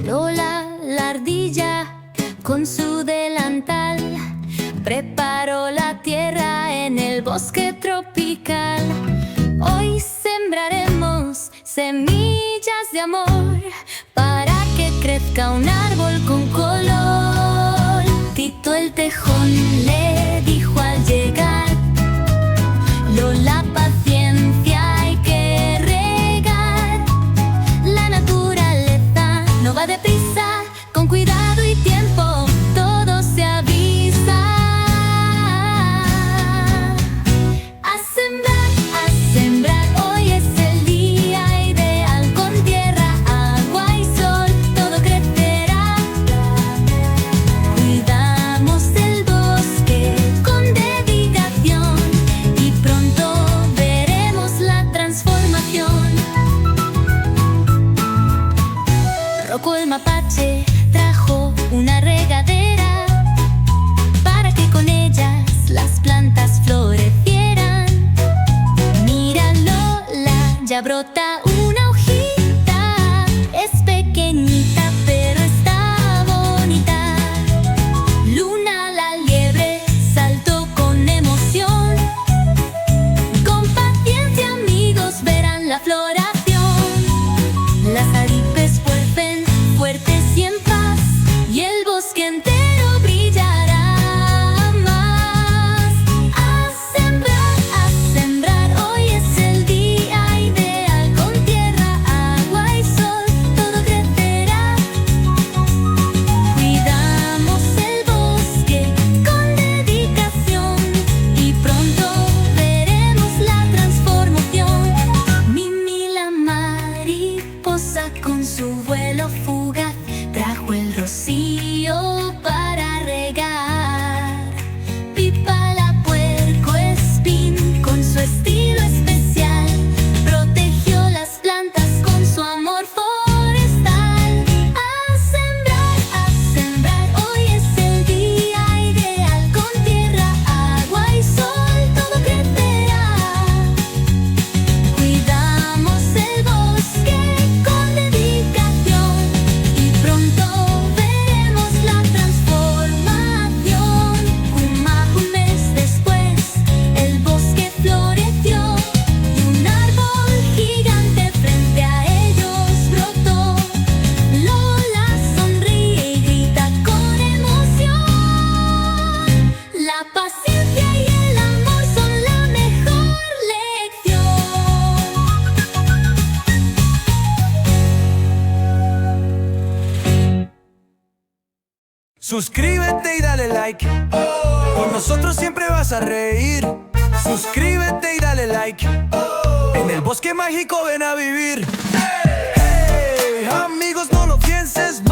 Lola, la ardilla, con su delantal, preparó la tierra en el bosque tropical. Hoy sembraremos semillas de amor para que crezca un árbol con color. Tito el tejón le dijo al llegar: Lola, paciencia hay que regar. La naturaleza no va deprisa, con cuidado y tiempo todo se avisa. A sembrar, hoy es el día ideal. Con tierra, agua y sol todo crecerá. Cuidamos el bosque con dedicación y pronto veremos la transformación. Rocco el mapache trajo una regadera para que con ellas las plantas florecieran. Mira, Lola, ya brota una hojita. Es pequeñita pero está bonita. Luna, la liebre, saltó con emoción. Con paciencia, amigos, verán la floración. Las arispas vuelven fuertes y en paz, y el bosque entero brillará más. A sembrar, hoy es el día ideal. Con tierra, agua y sol todo crecerá. Cuidamos el bosque con dedicación y pronto veremos la transformación. Mimi, la mariposa, con su vuelo fugaz trajo el rocío para regar. Pipa, la puercoespín, con su estilo especial, protegió las plantas con su amor forestal. A sembrar, hoy es el día ideal. Con tierra, agua y sol todo crecerá. Cuidamos el bosque con dedicación y pronto veremos la transformación. Un mes después, el bosque floreció y un árbol gigante frente a ellos brotó. Lola sonríe y grita con emoción: la paciencia y el amor son la mejor lección. Suscríbete y dale like. Con nosotros siempre vas a reír. Suscríbete y dale like. En el bosque mágico ven a vivir. Hey, amigos, no lo pienses